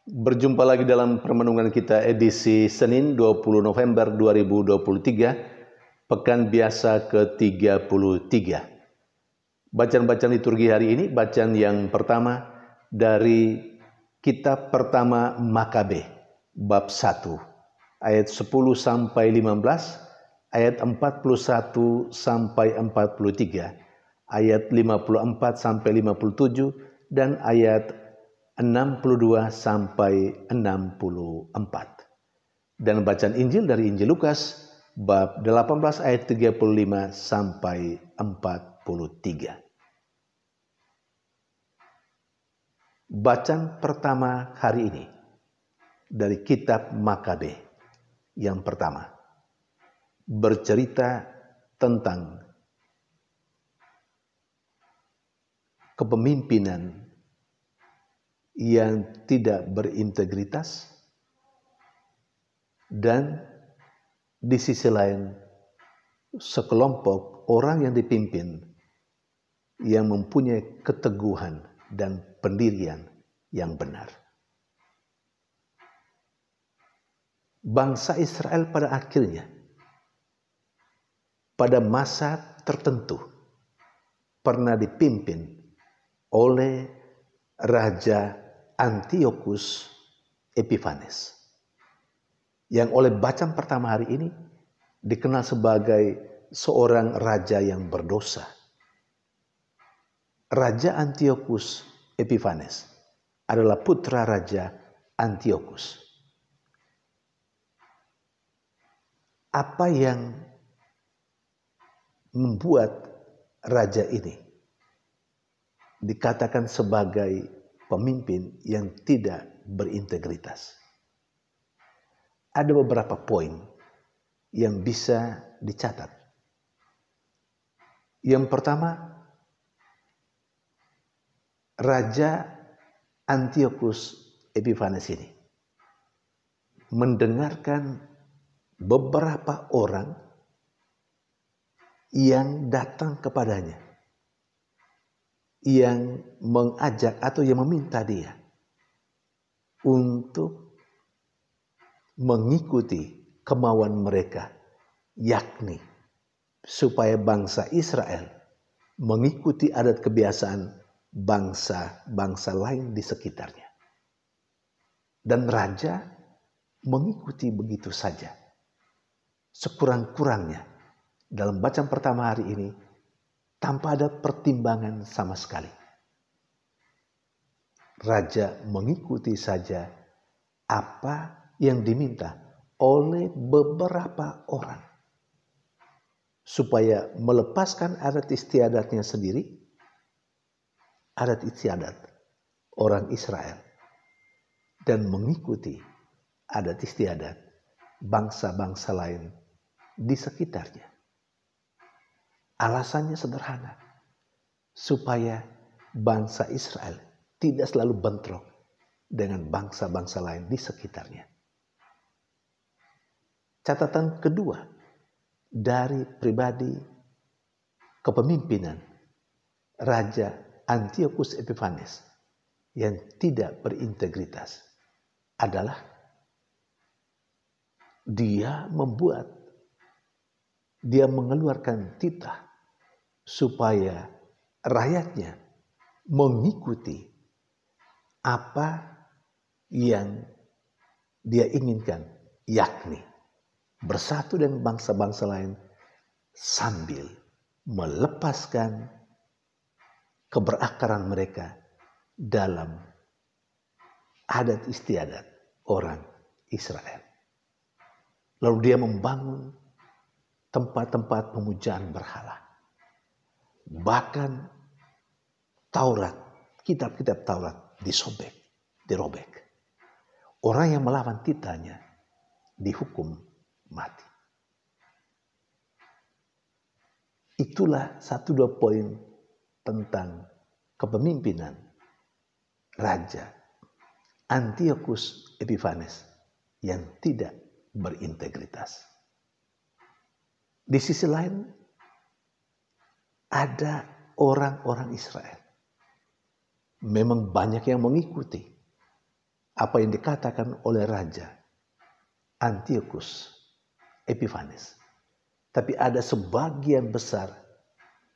Berjumpa lagi dalam permenungan kita edisi Senin 20 November 2023, Pekan Biasa ke-33. Bacaan-bacaan liturgi hari ini, bacaan yang pertama dari Kitab Pertama Makabe, bab 1, ayat 10 sampai 15, ayat 41 sampai 43, ayat 54 sampai 57, dan ayat 62 sampai 64. Dan bacaan Injil dari Injil Lukas bab 18 ayat 35 sampai 43. Bacaan pertama hari ini dari kitab Makabe. Yang pertama bercerita tentang kepemimpinan yang tidak berintegritas, dan di sisi lain sekelompok orang yang dipimpin yang mempunyai keteguhan dan pendirian yang benar. Bangsa Israel pada akhirnya pada masa tertentu pernah dipimpin oleh Raja Antiochus Epiphanes, yang oleh bacaan pertama hari ini dikenal sebagai seorang raja yang berdosa. Raja Antiochus Epiphanes adalah putra Raja Antiochus. Apa yang membuat raja ini dikatakan sebagai pemimpin yang tidak berintegritas? Ada beberapa poin yang bisa dicatat. Yang pertama, Raja Antiochus Epiphanes ini mendengarkan beberapa orang yang datang kepadanya, yang mengajak atau yang meminta dia untuk mengikuti kemauan mereka, yakni supaya bangsa Israel mengikuti adat kebiasaan bangsa-bangsa lain di sekitarnya. Dan raja mengikuti begitu saja. Sekurang-kurangnya dalam bacaan pertama hari ini tanpa ada pertimbangan sama sekali. Raja mengikuti saja apa yang diminta oleh beberapa orang, supaya melepaskan adat istiadatnya sendiri, adat istiadat orang Israel, dan mengikuti adat istiadat bangsa-bangsa lain di sekitarnya. Alasannya sederhana, supaya bangsa Israel tidak selalu bentrok dengan bangsa-bangsa lain di sekitarnya. Catatan kedua dari pribadi kepemimpinan Raja Antiochus Epiphanes yang tidak berintegritas adalah dia mengeluarkan titah supaya rakyatnya mengikuti apa yang dia inginkan, yakni bersatu dengan bangsa-bangsa lain sambil melepaskan keberakaran mereka dalam adat istiadat orang Israel. Lalu dia membangun tempat-tempat pemujaan berhala. Bahkan Taurat, kitab-kitab Taurat dirobek. Orang yang melawan titahnya dihukum mati. Itulah 1-2 poin tentang kepemimpinan Raja Antiochus Epiphanes yang tidak berintegritas. Di sisi lain, ada orang-orang Israel. Memang banyak yang mengikuti apa yang dikatakan oleh Raja Antiochus Epiphanes. Tapi ada sebagian besar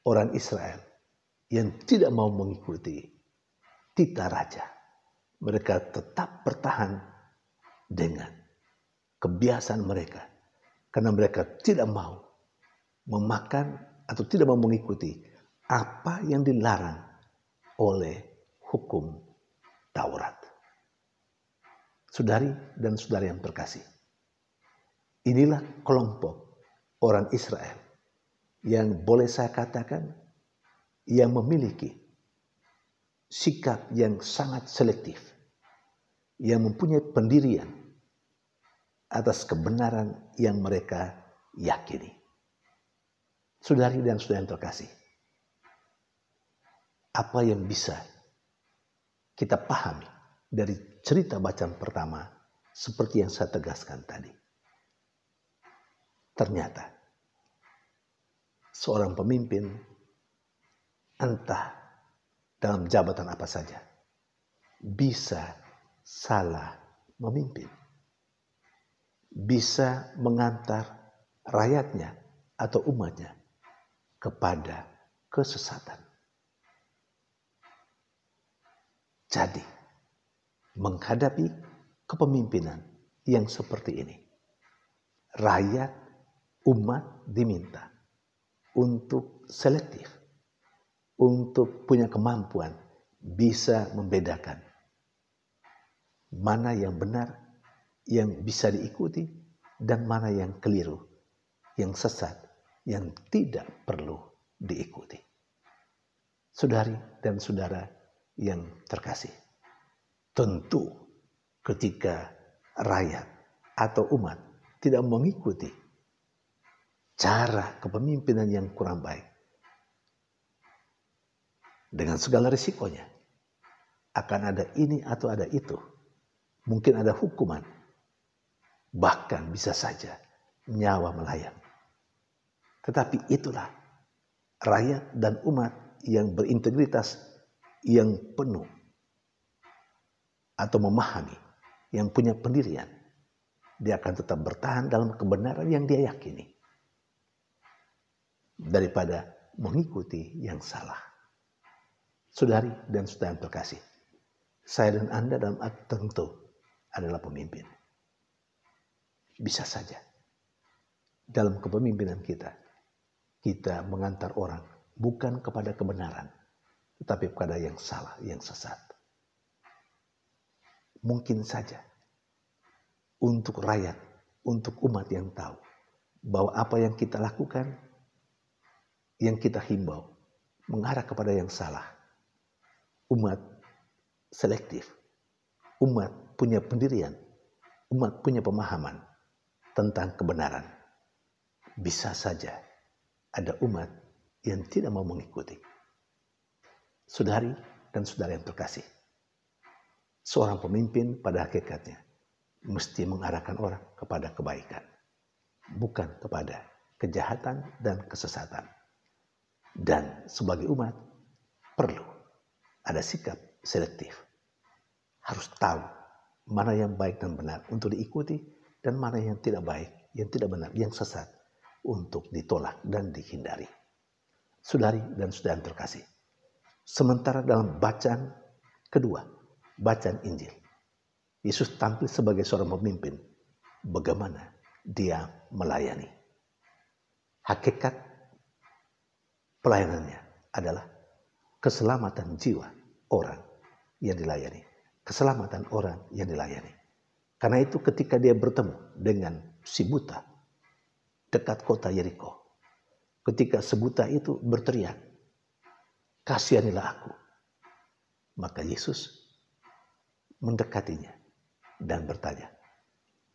orang Israel yang tidak mau mengikuti titah raja. Mereka tetap bertahan dengan kebiasaan mereka. Karena mereka tidak mau memakan atau tidak mau mengikuti apa yang dilarang oleh hukum Taurat. Saudari dan saudara yang terkasih, inilah kelompok orang Israel yang boleh saya katakan yang memiliki sikap yang sangat selektif, yang mempunyai pendirian atas kebenaran yang mereka yakini. Saudari dan saudara yang terkasih, apa yang bisa kita pahami dari cerita bacaan pertama seperti yang saya tegaskan tadi? Ternyata seorang pemimpin, entah dalam jabatan apa saja, bisa salah memimpin. Bisa mengantar rakyatnya atau umatnya kepada kesesatan. Jadi, menghadapi kepemimpinan yang seperti ini, rakyat, umat diminta untuk selektif, untuk punya kemampuan bisa membedakan mana yang benar, yang bisa diikuti, dan mana yang keliru, yang sesat, yang tidak perlu diikuti. Saudari dan saudara yang terkasih, tentu ketika rakyat atau umat tidak mengikuti cara kepemimpinan yang kurang baik, dengan segala risikonya, akan ada ini atau ada itu, mungkin ada hukuman, bahkan bisa saja nyawa melayang. Tetapi itulah rakyat dan umat yang berintegritas, yang penuh atau memahami, yang punya pendirian. Dia akan tetap bertahan dalam kebenaran yang dia yakini daripada mengikuti yang salah. Saudari dan saudara yang terkasih, saya dan Anda dalam arti tertentu adalah pemimpin. Bisa saja dalam kepemimpinan kita mengantar orang bukan kepada kebenaran, tetapi kepada yang salah, yang sesat. Mungkin saja untuk rakyat, untuk umat yang tahu bahwa apa yang kita lakukan, yang kita himbau, mengarah kepada yang salah. Umat selektif, umat punya pendirian, umat punya pemahaman tentang kebenaran. Bisa saja ada umat yang tidak mau mengikuti. Saudari dan saudara yang terkasih, seorang pemimpin pada hakikatnya mesti mengarahkan orang kepada kebaikan, bukan kepada kejahatan dan kesesatan. Dan sebagai umat perlu ada sikap selektif. Harus tahu mana yang baik dan benar untuk diikuti, dan mana yang tidak baik, yang tidak benar, yang sesat untuk ditolak dan dihindari. Saudari dan saudara yang terkasih, sementara dalam bacaan kedua, bacaan Injil, Yesus tampil sebagai seorang pemimpin. Bagaimana dia melayani? Hakikat pelayanannya adalah keselamatan jiwa orang yang dilayani. Keselamatan orang yang dilayani. Karena itu ketika dia bertemu dengan si buta dekat kota Yeriko, ketika si buta itu berteriak, "Kasihanilah aku," maka Yesus mendekatinya dan bertanya,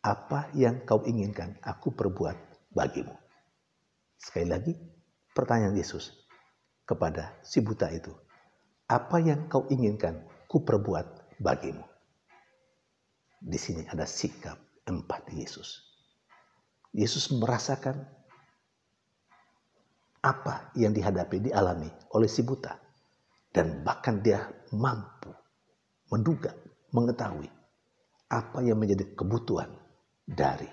"Apa yang kau inginkan aku perbuat bagimu?" Sekali lagi pertanyaan Yesus kepada si buta itu, "Apa yang kau inginkan ku perbuat bagimu?" Di sini ada sikap empati Yesus. Yesus merasakan apa yang dihadapi, dialami oleh si buta. Dan bahkan dia mampu menduga, mengetahui apa yang menjadi kebutuhan dari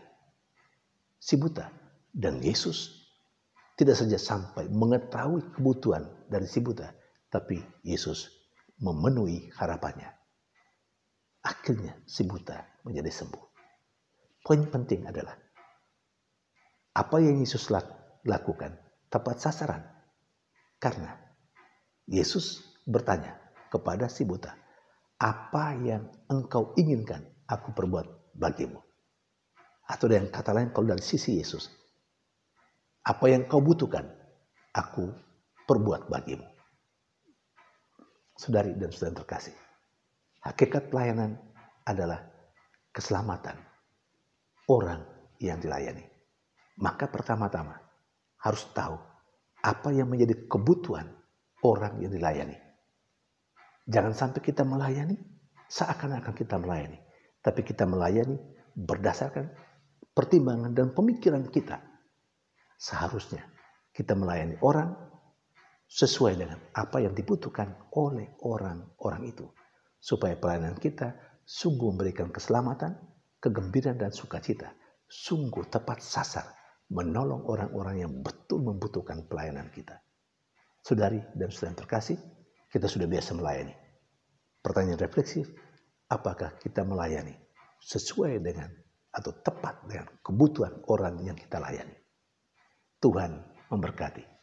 si buta. Dan Yesus tidak saja sampai mengetahui kebutuhan dari si buta, tapi Yesus memenuhi harapannya. Akhirnya si buta menjadi sembuh. Poin penting adalah apa yang Yesus lakukan tepat sasaran. Karena Yesus bertanya kepada si buta, apa yang engkau inginkan aku perbuat bagimu? Atau dengan kata lain, kalau dari sisi Yesus, apa yang kau butuhkan aku perbuat bagimu. Saudari dan saudara terkasih, hakikat pelayanan adalah keselamatan orang yang dilayani. Maka pertama-tama harus tahu apa yang menjadi kebutuhan orang yang dilayani. Jangan sampai kita melayani seakan-akan kita melayani, tapi kita melayani berdasarkan pertimbangan dan pemikiran kita. Seharusnya kita melayani orang sesuai dengan apa yang dibutuhkan oleh orang-orang itu. Supaya pelayanan kita sungguh memberikan keselamatan, kegembiraan dan sukacita. Sungguh tepat sasar menolong orang-orang yang betul membutuhkan pelayanan kita. Saudari dan saudara terkasih, kita sudah biasa melayani. Pertanyaan refleksif, apakah kita melayani sesuai dengan atau tepat dengan kebutuhan orang yang kita layani? Tuhan memberkati.